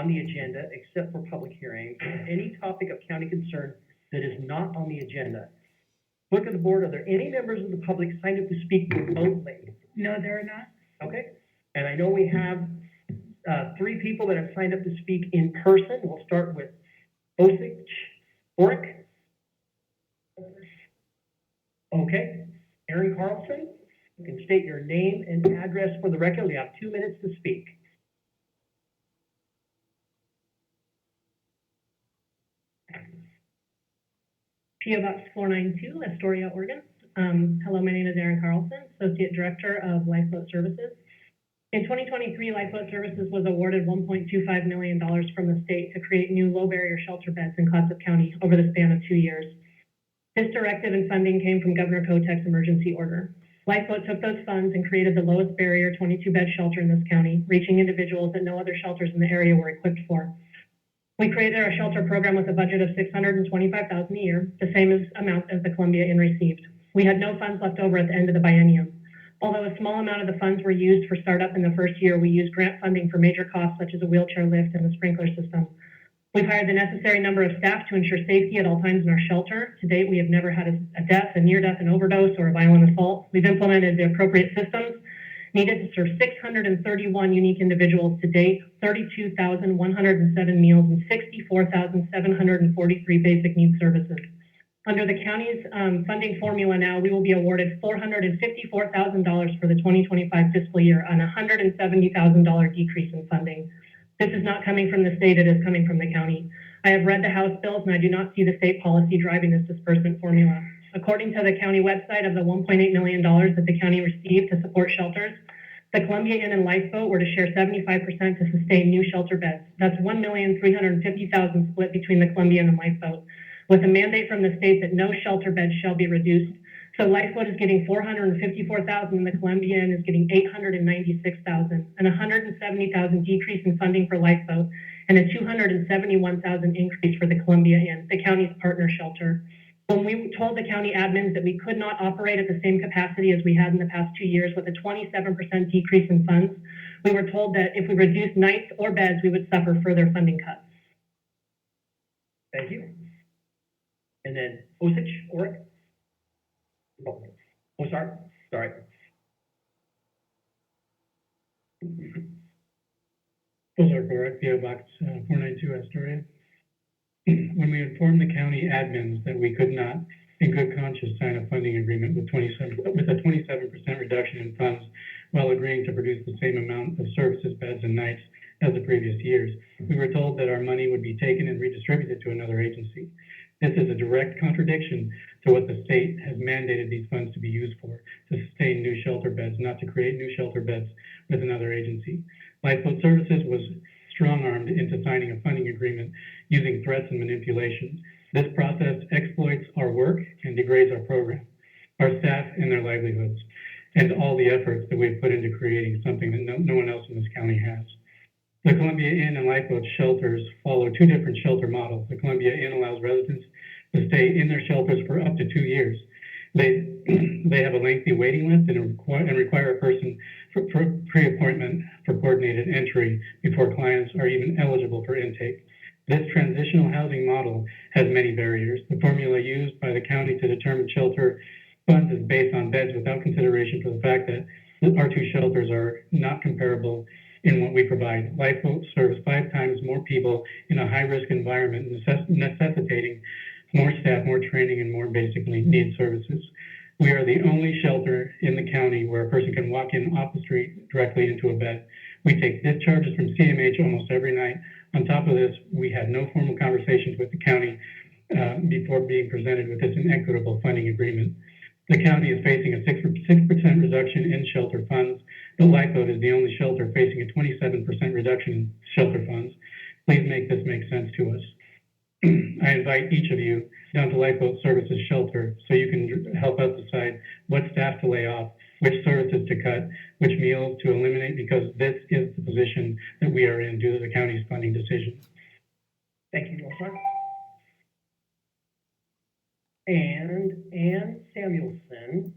on the agenda except for public hearings, any topic of county concern that is not on the agenda. Look at the board. Are there any members of the public signed up to speak remotely? No, there are not. Okay. And I know we have 3 people that have signed up to speak in person. We'll start with osarch, orak. Okay. Erin Carlsen, you can state your name and address for the record. You have 2 minutes to speak. P.O. Box 492, Astoria, Oregon. Hello, my name is Erin Carlsen, Associate Director of Lifeboat Services. In 2023, Lifeboat Services was awarded $1.25 million from the state to create new low-barrier shelter beds in Clatsop County over the span of 2 years. This directive and funding came from Governor Kotek's emergency order. Lifeboat took those funds and created the lowest barrier 22-bed shelter in this county, reaching individuals that no other shelters in the area were equipped for. We created our shelter program with a budget of $625,000 a year, the same amount as the Columbia Inn received. We had no funds left over at the end of the biennium. Although a small amount of the funds were used for startup in the first year, we used grant funding for major costs such as a wheelchair lift and the sprinkler system. We've hired the necessary number of staff to ensure safety at all times in our shelter. To date, we have never had a death, a near-death, an overdose, or a violent assault. We've implemented the appropriate systems needed to serve 631 unique individuals to date, 32,107 meals, and 64,743 basic needs services. Under the county's funding formula now, we will be awarded $454,000 for the 2025 fiscal year on a $170,000 decrease in funding. This is not coming from the state, it is coming from the county. I have read the House bills and I do not see the state policy driving this disbursement formula. According to the county website, of the $1.8 million that the county received to support shelters, the Columbia Inn and Lifeboat were to share 75% to sustain new shelter beds. That's $1,350,000 split between the Columbia Inn and Lifeboat, with a mandate from the state that no shelter beds shall be reduced. So Lifeboat is getting $454,000 and the Columbia Inn is getting $896,000, and $170,000 decrease in funding for Lifeboat, and a $271,000 increase for the Columbia Inn, the county's partner shelter. When we told the county admins that we could not operate at the same capacity as we had in the past 2 years with a 27% decrease in funds, we were told that if we reduced nights or beds, we would suffer further funding cuts. Thank you. And then osarch, orak. Oh, osarch, sorry. Osarch, orak, P.O. Box 492, Astoria. When we informed the county admins that we could not, in good conscience, sign a funding agreement with a 27% reduction in funds while agreeing to produce the same amount of services, beds, and nights as the previous years, we were told that our money would be taken and redistributed to another agency. This is a direct contradiction to what the state has mandated these funds to be used for, to sustain new shelter beds, not to create new shelter beds with another agency. Lifeboat Services was strong-armed into signing a funding agreement using threats and manipulation. This process exploits our work and degrades our program, our staff and their livelihoods, and all the efforts that we've put into creating something that no one else in this county has. The Columbia Inn and Lifeboat shelters follow 2 different shelter models. The Columbia Inn allows residents to stay in their shelters for up to 2 years. They have a lengthy waiting list and require a person for pre-appointment for coordinated entry before clients are even eligible for intake. This transitional housing model has many barriers. The formula used by the county to determine shelter funds is based on beds without consideration for the fact that our 2 shelters are not comparable in what we provide. Lifeboat serves 5 times more people in a high-risk environment, necessitating more staff, more training, and more basic needs services. We are the only shelter in the county where a person can walk in off the street directly into a bed. We take discharges from CMH almost every night. On top of this, we had no formal conversations with the county before being presented with this inequitable funding agreement. The county is facing a 6% reduction in shelter funds, but Lifeboat is the only shelter facing a 27% reduction in shelter funds. Please make this make sense to us. I invite each of you down to Lifeboat Services Shelter so you can help us decide what staff to lay off, which services to cut, which meals to eliminate, because this is the position that we are in due to the county's funding decision. Thank you, Osarch. And Ann Samuelson,